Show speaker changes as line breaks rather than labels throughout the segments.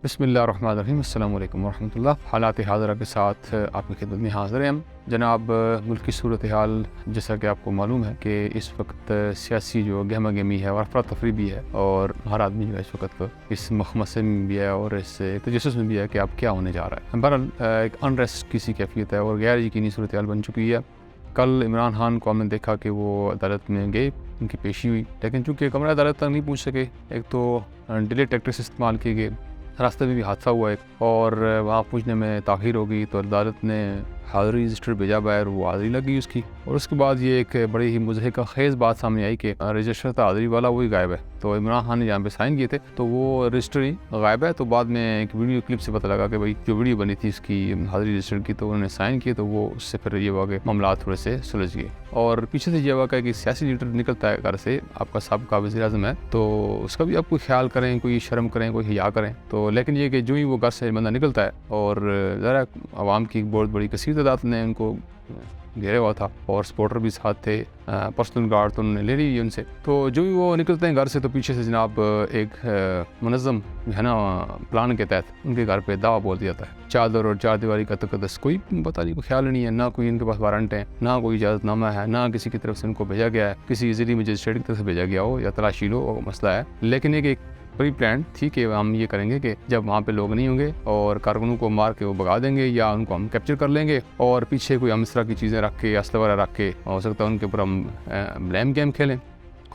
बिस्मिल्लाहिर्रहमानिर्रहीम, अस्सलामु अलैकुम वरहमतुल्लाह। हालात हाज़िरा के साथ आपकी खिदमत में हाज़िर हैं हम। जनाब, मुल्क की सूरत हाल जैसा कि आपको मालूम है कि इस वक्त सियासी जो गहमा गहमी है और अफरा तफरी भी है, और हर आदमी जो है इस वक्त इस मखमसे में भी है और इस तजस्सुस में भी है कि अब क्या होने जा रहा है। बहरहाल एक अनरेस्ट की सी कैफियत है और गैर यकीनी सूरत हाल बन चुकी है। कल इमरान खान को हमने देखा कि वो अदालत में गए, उनकी पेशी हुई, लेकिन चूँकि कमरा अदालत तक नहीं पहुँच सके, एक तो डिले टैक्टिक्स इस्तेमाल किए गए, रास्ते में भी हादसा हुआ एक, और वहाँ पहुँचने में ताख़ीर हो गई तो अदालत ने हाज़िरी रजिस्टर भेजा बाहर, वो हाज़िरी लग गई उसकी। और उसके बाद ये एक बड़ी ही मुज़हिका खेज़ बात सामने आई कि रजिस्टर था हाज़िरी वाला, वही गायब है। तो इमरान खान ने जहाँ पे साइन किए थे तो वो रजिस्टर ही गायब है। तो बाद में एक वीडियो क्लिप से पता लगा कि भाई जो वीडियो बनी थी इसकी हाज़िरी रजिस्टर की, तो उन्होंने साइन किए, तो वो उससे फिर ये हुआ कि मामला थोड़े से सुलझ गए। और पीछे से ये हुआ कि सियासी लीडर निकलता है घर से, आपका साबिक़ा वज़ीर-ए-आज़म है, तो उसका भी आप कोई ख्याल करें, कोई शर्म करें, कोई हिया करें। तो लेकिन ये कि जो ही वो घर से बंदा निकलता है और ज़रा आवाम की बहुत बड़ी कसीर तादाद ने उनको घेरे हुआ था और सपोर्टर भी साथ थे, पर्सनल गार्ड तो उन्होंने ले ली उनसे। तो जो भी वो निकलते हैं घर से तो पीछे से जनाब एक मुनज़्ज़म है ना प्लान के तहत उनके घर पे दावा बोल दिया जाता है। चादर और चार दीवारी का तकद्दस कोई पता नहीं, कोई ख्याल नहीं है, ना कोई इनके पास वारंट है, ना कोई इजाज़तनामा है, ना किसी की तरफ से उनको भेजा गया है, किसी ज़िली मजिस्ट्रेट की तरफ से भेजा गया हो या तलाशी लो, वो मसला है। लेकिन एक प्री प्लान थी कि हम ये करेंगे कि जब वहाँ पे लोग नहीं होंगे और कारकुनों को मार के वो भगा देंगे या उनको हम कैप्चर कर लेंगे, और पीछे कोई हम इस तरह की चीज़ें रख के, असला वगैरह रख के, हो सकता है उनके ऊपर हम ब्लेम गेम खेलें,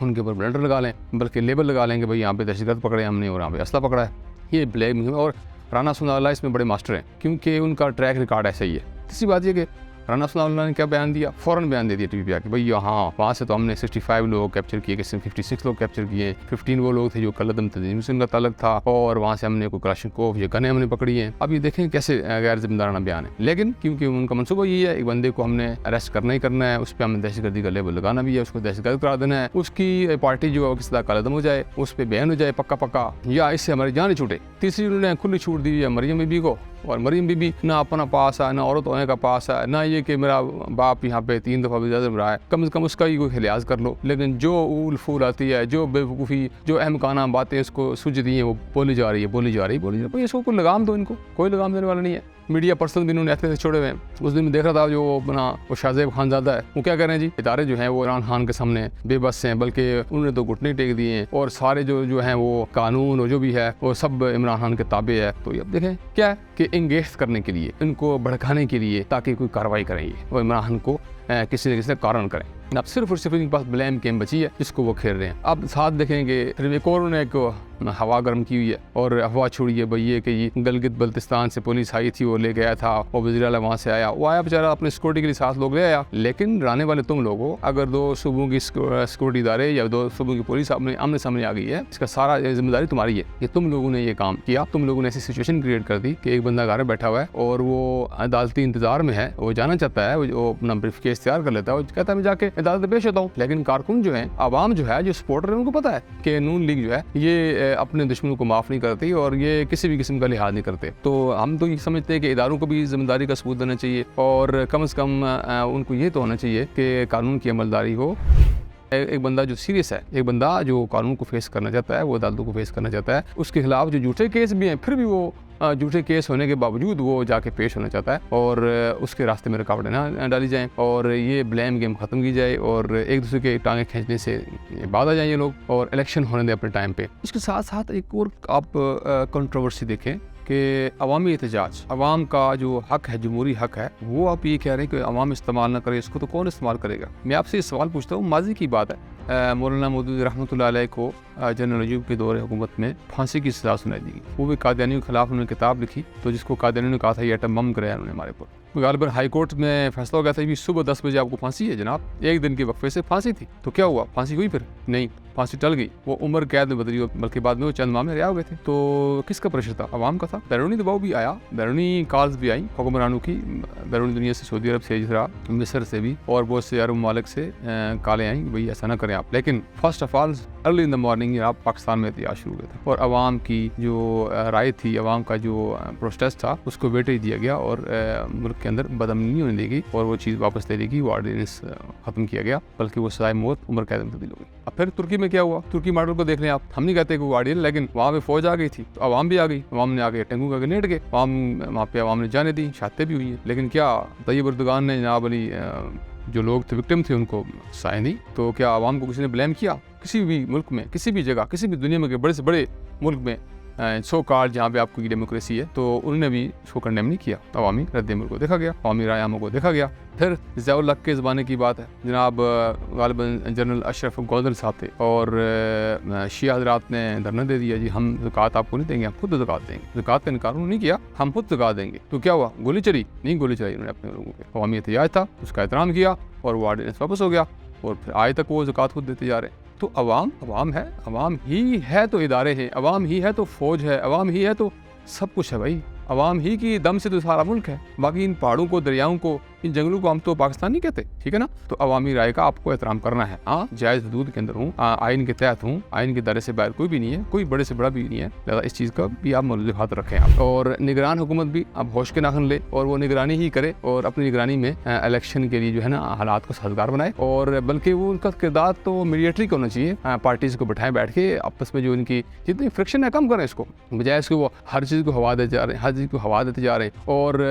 उनके ऊपर ब्लेंडर लगा लें, बल्कि लेबल लगा लेंगे भाई यहाँ पे दहशतगर्द पकड़े हमने और यहाँ पे असला पकड़ा है। ये ब्लेम, और राना सनाउल्लाह इसमें बड़े मास्टर हैं क्योंकि उनका ट्रैक रिकॉर्ड ऐसा ही है। तीसरी बात ये कि राना सनाउल्लाह ने क्या बयान दिया, फ़ौरन बयान दे दिया टीवी पे आके, भाई यहाँ वहाँ से तो हमने 65 लोग कैप्चर किए, किसी 56 लोग कैप्चर किए, 15 वो लोग थे जो कलदम तंजीम से उनका ताल्लुक था, और वहाँ से हमने कोई क्लाशनकोव ये गनें हमने पकड़ी हैं। अब ये देखें कैसे गैर जिम्मेदाराना बयान है, लेकिन क्योंकि उनका मनसूबा यही है, एक बंदे को हमने अरेस्ट करना ही करना है, उस पर हमें दहशतगर्दी का लेबल लगाना भी है, उसको दहशतगर्द करार देना है, उसकी पार्टी जो है किसी तरह कलदम हो जाए, उस पर बैन हो जाए पक्का पक्का, या इससे हमारी जान ही छूटे। तीसरी उन्होंने खुली छूट दी है मरियम बीबी को, और मरियम बीबी ना अपना पास है, ना औरत होने का पास है, ना ये कि मेरा बाप यहाँ पे 3 दफ़ा वज़ीर-ए-आज़म रहा है, कम से कम उसका ही कोई लिहाज कर लो। लेकिन जो ऊल फूल आती है, जो बेवकूफ़ी, जो अहमकाना बातें इसको सूझती हैं, वो बोली जा रही है। भाई इसको कोई लगाम दो, इनको कोई लगाम देने वाला नहीं है। मीडिया पर्सन भी इन्होंने ऐसे छोड़े हुए हैं। उस दिन मैं देख रहा था जो अपना वो शाहज़ेब खानज़ादा है, वो क्या कह रहे हैं जी, इदारे जो हैं वो इमरान खान के सामने बेबस हैं, बल्कि उन्होंने तो घुटने टेक दिए हैं, और सारे जो हैं वो कानून और जो भी है वो सब इमरान खान के ताबे है। तो अब देखें क्या है कि इंगेज करने के लिए, इनको भड़काने के लिए, ताकि कोई कार्रवाई करें वो इमरान खान को किसी न किसी कारण करें। अब सिर्फ और सिर्फ इनके पास ब्लेम गेम बची है जिसको वो खेल रहे हैं। अब साथ देखेंगे फिर एक और उन्होंने एक हवा गर्म की हुई है और अफवाह छोड़ी है भाई ये कि ये गलगित बल्तिस्तान से पुलिस आई थी, वो ले गया था, और वज़ीर आला वहाँ से आया, वो आया बेचारा अपने सिक्योरिटी के लिए 7 लोग ले आया, लेकिन डराने वाले तुम लोग हो। अगर 2 सूबों की सिक्योरिटी इदारे या 2 सूबों की पुलिस आमने सामने आ गई है, इसका सारा जिम्मेदारी तुम्हारी है। ये तुम लोगों ने ये काम किया, तुम लोगों ने ऐसी सिचुएशन क्रिएट कर दी कि एक बंदा घर में बैठा हुआ है और वो अदालती इंतजार में है, वो जाना चाहता है, वो अपना ब्रीफ केस तैयार कर लेता है, वो कहता है मैं जाके अदालत में पेश होता हूँ। लेकिन कारकुन जो है, आवाम जो है, जो सपोर्टर है, उनको पता है कि नून लीग जो है ये अपने दुश्मनों को माफ़ नहीं करती और ये किसी भी किस्म का लिहाज नहीं करते। तो हम तो ये समझते हैं कि इदारों को भी जिम्मेदारी का सबूत देना चाहिए, और कम से कम उनको ये तो होना चाहिए कि कानून की अमलदारी हो। एक बंदा जो सीरियस है, एक बंदा जो कानून को फेस करना चाहता है, वो अदालतों को फेस करना चाहता है, उसके खिलाफ जो झूठे केस भी हैं, फिर भी वो झूठे केस होने के बावजूद वो जाके पेश होना चाहता है, और उसके रास्ते में रुकावटें ना डाली जाएं, और ये ब्लेम गेम ख़त्म की जाए, और एक दूसरे के टांगे खींचने से बाद आ जाए ये लोग, और इलेक्शन होने दें अपने टाइम पे। इसके साथ साथ एक और आप कंट्रोवर्सी देखें कि अवामी एहतजाज, अवाम का जो हक है, जमहूरी हक है, वो आप ये कह रहे हैं कि अवाम इस्तेमाल ना करे, इसको तो कौन इस्तेमाल करेगा। मैं आपसे ये सवाल पूछता हूँ, माजी की बात है, मौलाना मौदूदी रहमतुल्लाह अलैह को जनरल अयूब के दौरे हुकूमत में फांसी की सज़ा सुनाई दी। वो भी कादियानियों के खिलाफ उन्होंने किताब लिखी, तो जिसको कादियानियों ने कहा था ये एटम बम कराया उन्होंने हमारे ऊपर। गालिबन हाई कोर्ट में फैसला हो गया था कि सुबह 10 बजे आपको फांसी है जनाब, 1 दिन के वक्फे से फांसी थी। तो क्या हुआ, फांसी हुई? फिर नहीं, फांसी टल गई, वो उम्र कैद में बदली, बल्कि बाद में वो चंद माह में रिहा हो गए थे। तो किसका प्रेशर था? अवाम का था। बैरूनी दबाव भी आया, बैरूनी कॉल्स भी आई हुक्मरानों की, बैरूनी दुनिया से, सऊदी अरब से, इजरा, मिस्र से भी, और बहुत से अरब ममालिक से कॉलें आई, भाई ऐसा ना करें आप। लेकिन first of all early in the morning नहीं, आप पाकिस्तान में एहतियाज शुरू हुए थे और अवाम की जो राय थी, अवाम का जो प्रोटेस्ट था, उसको वेटेज दिया गया और मुल्क के अंदर बदअमनी नहीं होने दी गई और वो चीज़ वापस ले ली गई, वो ऑर्डिनेंस ख़त्म किया गया, बल्कि वो सजाए मौत उम्र कैद में तब्दील हो गई। अब फिर तुर्की में क्या हुआ? तुर्की मॉडल को देख लें आप। हम नहीं कहते कि वो आइडियल, लेकिन वहाँ पे फौज आ गई थी तो अवाम भी आ गई, अवाम ने आगे टेंगू का नेट गए, वहाँ पे अवाम ने जाने दी, शातें भी हुई हैं। लेकिन क्या तैयब एर्दोगान ने जनाब अली जो लोग थे, विक्टिम थे, उनको सहाय नहीं? तो क्या अवाम को किसी ने ब्लेम किया? किसी भी मुल्क में, किसी भी जगह, किसी भी दुनिया में के बड़े से बड़े मुल्क में सो कार्ड जहाँ पे आपकी डेमोक्रेसी है, तो उन्होंने भी इसको कंडेम नहीं किया। अवामी रद्द-ए-अमल को देखा गया, अवामी राय-आमा को देखा गया। फिर ज़िया-उल हक के ज़माने की बात है, जनाब गालिबन जनरल अशरफ गौदर साहब थे और शिया हज़रात ने धरना दे दिया, जी हम ज़कात आपको नहीं देंगे, हम खुद ज़कात देंगे। ज़कात का इनकार नहीं किया, हम खुद ज़कात देंगे। तो क्या हुआ? गोली चली? नहीं गोली चलाई उन्होंने अपने लोगों पे। अवामी एहतिजाज था, उसका एहतराम किया और वो ऑर्डिनेंस वापस हो गया और फिर आज तक वो ज़कात खुद देते जा रहे हैं। तो अवाम है, अवाम ही है तो इदारे हैं, अवाम ही है तो फौज है, अवाम ही है तो सब कुछ है भाई। अवाम ही की दम से तो सारा मुल्क है। बाकी इन पहाड़ों को, दरियाओं को, इन जंगलों को हम तो पाकिस्तान नहीं कहते, ठीक है ना? तो अवामी राय का आपको एहतराम करना है। हाँ, जायज़ हदूद के अंदर हूँ, आइन के तहत हूँ, आइन के दायरे से बाहर कोई भी नहीं है, कोई बड़े से बड़ा भी नहीं है। लिहाजा इस चीज़ का भी आप मौजूद रखें आप। और निगरान हुकूमत भी अब होश के नाखन ले और वो निगरानी ही करे और अपनी निगरानी में इलेक्शन के लिए जो है ना हालात को साजगार बनाए, और बल्कि वो उनका किरदार तो मीडिएटरी का होना चाहिए। पार्टीज़ को बैठाएं, बैठ के आपस में जो इनकी जितनी फ्रिक्शन है कम करें इसको, बजाय इसको वो हर चीज़ को हवा दे जा रहे हैं, हर चीज़ को हवा देते जा रहे हैं और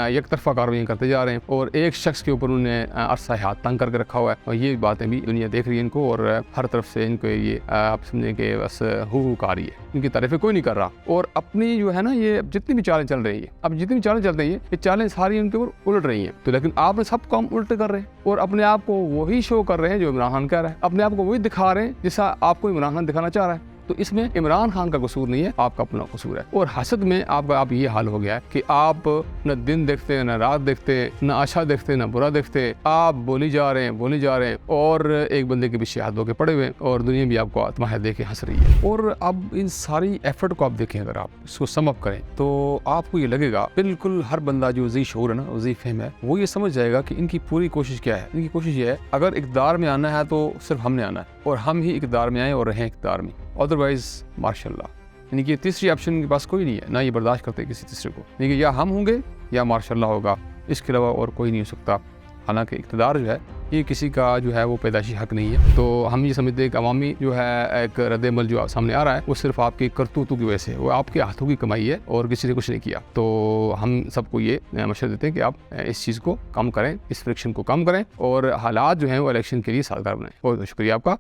एक तरफा कार्रवाई करते जा रहे हैं और एक शख्स के ऊपर उन्होंने अरसा हाथ तंग करके रखा हुआ है। और ये बातें भी दुनिया देख रही है इनको और हर तरफ से इनको ये आप समझें कि बस हुकूक आ रही है, इनकी तारीफें कोई नहीं कर रहा। और अपनी जो है ना ये जितनी भी चालें चल रही है, अब जितनी भी चालें चल रही है, ये चालें सारी उनके ऊपर उलट रही हैं। तो लेकिन आपने सब काम उल्टे कर रहे हैं और अपने आप को वही शो कर रहे हैं जो इमरान खान कह रहा है, अपने आप को वही दिखा रहे हैं जैसा आपको इमरान खान दिखाना चाह रहा है। तो इसमें इमरान खान का कसूर नहीं है, आपका अपना कसूर है। और हसद में आपका आप ये हाल हो गया है कि आप न दिन देखते, न रात देखते, न अच्छा देखते, न बुरा देखते, आप बोली जा रहे हैं और एक बंदे के पीछे हाथ धो के पड़े हुए और दुनिया भी आपको आत्मा देख के हंस रही है। और अब इन सारी एफर्ट को आप देखें, अगर आप इसको सम अप करें तो आपको ये लगेगा बिल्कुल हर बंदा जो जी शऊर है ना, जी फहम है, वो ये समझ जाएगा कि इनकी पूरी कोशिश क्या है। इनकी कोशिश ये है अगर इक़्तिदार में आना है तो सिर्फ हमने आना है और हम ही इक़्तिदार में आए और रहें इक़्तिदार में, अदरवाइज मार्शाल्लाह। यानी कि तीसरी ऑप्शन इनके पास कोई नहीं है, ना ये बर्दाश्त करते किसी तीसरे को। यानी कि या हम होंगे या मार्शाल्लाह होगा, इसके अलावा और कोई नहीं हो सकता। हालांकि इक़्तिदार जो है ये किसी का जो है वो पैदाशी हक नहीं है। तो हम ये समझते हैं कि अवामी जो है एक रद्द-ए-अमल जो सामने आ रहा है वो सिर्फ आपकी करतूतों की वजह से, वो आपके हाथों की कमाई है और किसी ने कुछ नहीं किया। तो हम सबको ये मशवरा देते हैं कि आप इस चीज़ को कम करें, इस फ्रिक्शन को कम करें और हालात जो हैं वो इलेक्शन के लिए साजगार बनाएं। बहुत शुक्रिया आपका,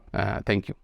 थैंक यू।